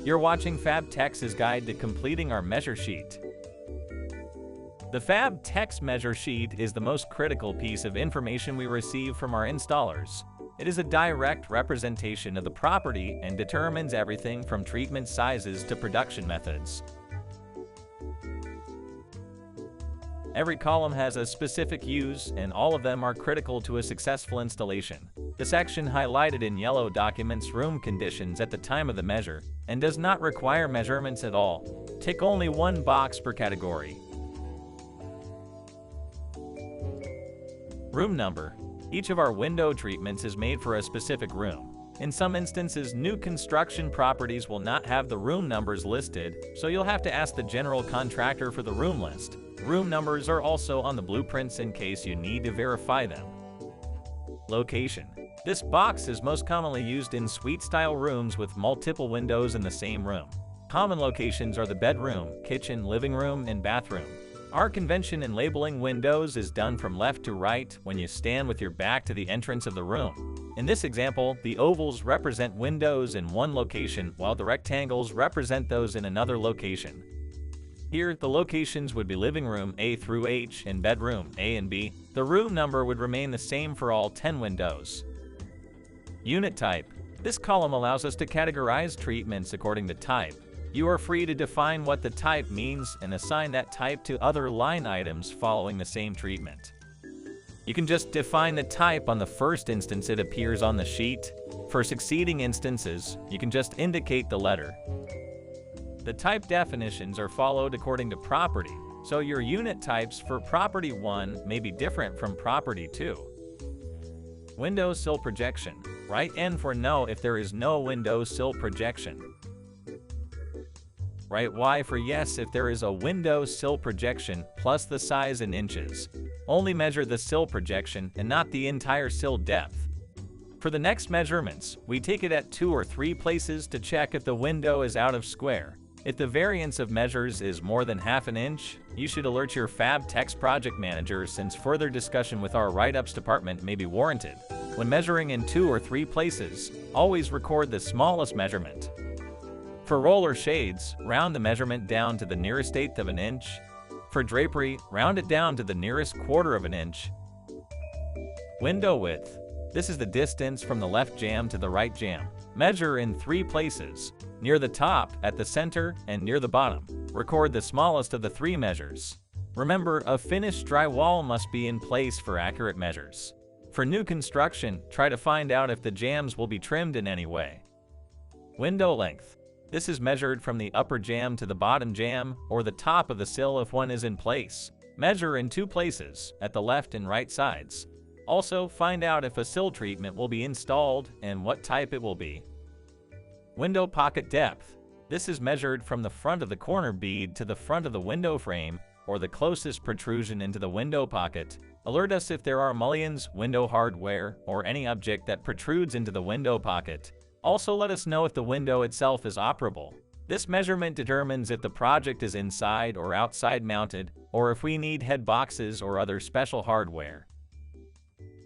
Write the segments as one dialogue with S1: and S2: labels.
S1: You're watching FabTech's guide to completing our measure sheet. The FabTech's measure sheet is the most critical piece of information we receive from our installers. It is a direct representation of the property and determines everything from treatment sizes to production methods. Every column has a specific use, and all of them are critical to a successful installation. The section highlighted in yellow documents room conditions at the time of the measure and does not require measurements at all. Tick only one box per category. Room number. Each of our window treatments is made for a specific room. In some instances, new construction properties will not have the room numbers listed, so you'll have to ask the general contractor for the room list. Room numbers are also on the blueprints in case you need to verify them. Location. This box is most commonly used in suite-style rooms with multiple windows in the same room. Common locations are the bedroom, kitchen, living room, and bathroom. Our convention in labeling windows is done from left to right when you stand with your back to the entrance of the room. In this example, the ovals represent windows in one location while the rectangles represent those in another location. Here, the locations would be living room A through H and bedroom A and B. The room number would remain the same for all 10 windows. Unit type. This column allows us to categorize treatments according to type. You are free to define what the type means and assign that type to other line items following the same treatment. You can just define the type on the first instance it appears on the sheet. For succeeding instances, you can just indicate the letter. The type definitions are followed according to property, so your unit types for property 1 may be different from property 2. Window sill projection. Write N for no if there is no window sill projection. Write Y for yes if there is a window sill projection plus the size in inches. Only measure the sill projection and not the entire sill depth. For the next measurements, we take it at 2 or 3 places to check if the window is out of square. If the variance of measures is more than ½ an inch, you should alert your FabTech's project manager since further discussion with our write-ups department may be warranted. When measuring in 2 or 3 places, always record the smallest measurement. For roller shades, round the measurement down to the nearest 1/8 of an inch. For drapery, round it down to the nearest 1/4 of an inch. Window width. This is the distance from the left jamb to the right jamb. Measure in 3 places, near the top, at the center, and near the bottom. Record the smallest of the 3 measures. Remember, a finished drywall must be in place for accurate measures. For new construction, try to find out if the jambs will be trimmed in any way. Window length. This is measured from the upper jamb to the bottom jamb, or the top of the sill if one is in place. Measure in 2 places, at the left and right sides. Also, find out if a sill treatment will be installed and what type it will be. Window pocket depth. This is measured from the front of the corner bead to the front of the window frame, or the closest protrusion into the window pocket. Alert us if there are mullions, window hardware, or any object that protrudes into the window pocket. Also, let us know if the window itself is operable. This measurement determines if the project is inside or outside mounted, or if we need head boxes or other special hardware.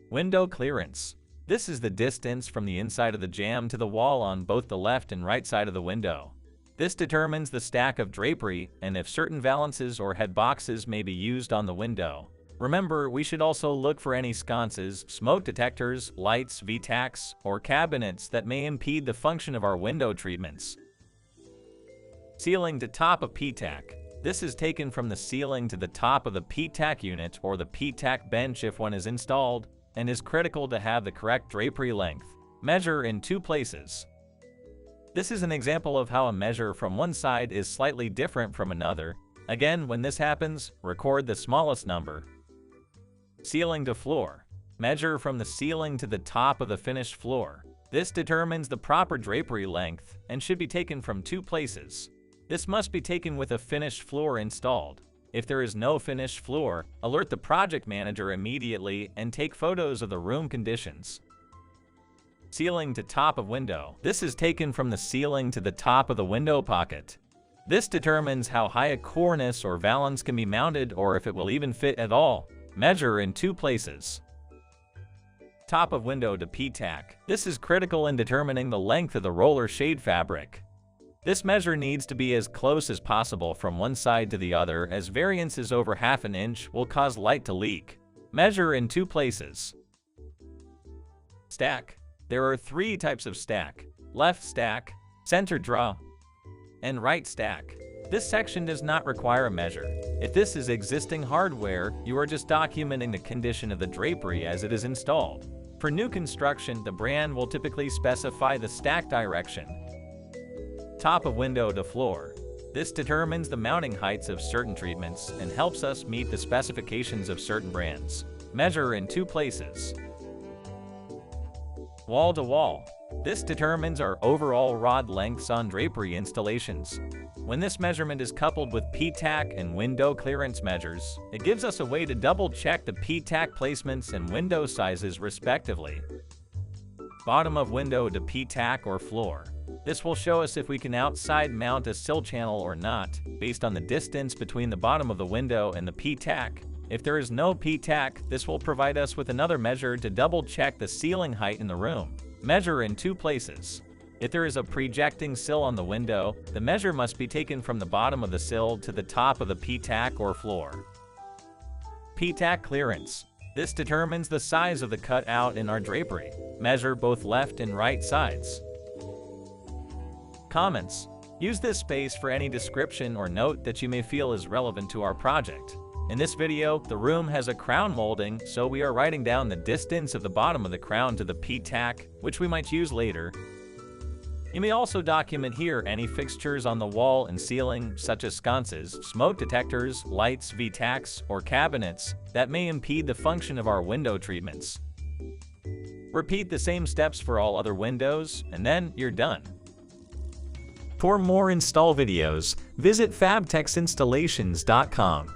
S1: Window clearance. This is the distance from the inside of the jamb to the wall on both the left and right side of the window. This determines the stack of drapery and if certain valances or head boxes may be used on the window. Remember, we should also look for any sconces, smoke detectors, lights, V-tacks, or cabinets that may impede the function of our window treatments. Ceiling to top of P-tack. This is taken from the ceiling to the top of the P-tack unit or the P-tack bench if one is installed, and is critical to have the correct drapery length. Measure in 2 places. This is an example of how a measure from one side is slightly different from another. Again, when this happens, record the smallest number. Ceiling to floor. Measure from the ceiling to the top of the finished floor. This determines the proper drapery length and should be taken from 2 places. This must be taken with a finished floor installed. If there is no finished floor, alert the project manager immediately and take photos of the room conditions. Ceiling to top of window. This is taken from the ceiling to the top of the window pocket. This determines how high a cornice or valance can be mounted or if it will even fit at all. Measure in 2 places. Top of window to P-tack. This is critical in determining the length of the roller shade fabric. This measure needs to be as close as possible from one side to the other, as variances over half an inch will cause light to leak. Measure in 2 places. Stack. There are 3 types of stack: left stack, center draw, and right stack. This section does not require a measure. If this is existing hardware, you are just documenting the condition of the drapery as it is installed. For new construction, the brand will typically specify the stack direction. Top of window to floor. This determines the mounting heights of certain treatments and helps us meet the specifications of certain brands. Measure in 2 places. Wall to wall. This determines our overall rod lengths on drapery installations. When this measurement is coupled with P-tack and window clearance measures, it gives us a way to double-check the P-tack placements and window sizes respectively. Bottom of window to P-tack or floor. This will show us if we can outside mount a sill channel or not, based on the distance between the bottom of the window and the P-tack. If there is no P-tack, this will provide us with another measure to double-check the ceiling height in the room. Measure in 2 places. If there is a projecting sill on the window, the measure must be taken from the bottom of the sill to the top of the P-tack or floor. P-tack clearance. This determines the size of the cutout in our drapery. Measure both left and right sides. Comments. Use this space for any description or note that you may feel is relevant to our project. In this video, the room has a crown molding, so we are writing down the distance of the bottom of the crown to the P-tack, which we might use later. You may also document here any fixtures on the wall and ceiling, such as sconces, smoke detectors, lights, V-tacks, or cabinets, that may impede the function of our window treatments. Repeat the same steps for all other windows, and then you're done. For more install videos, visit fabtexinstallations.com.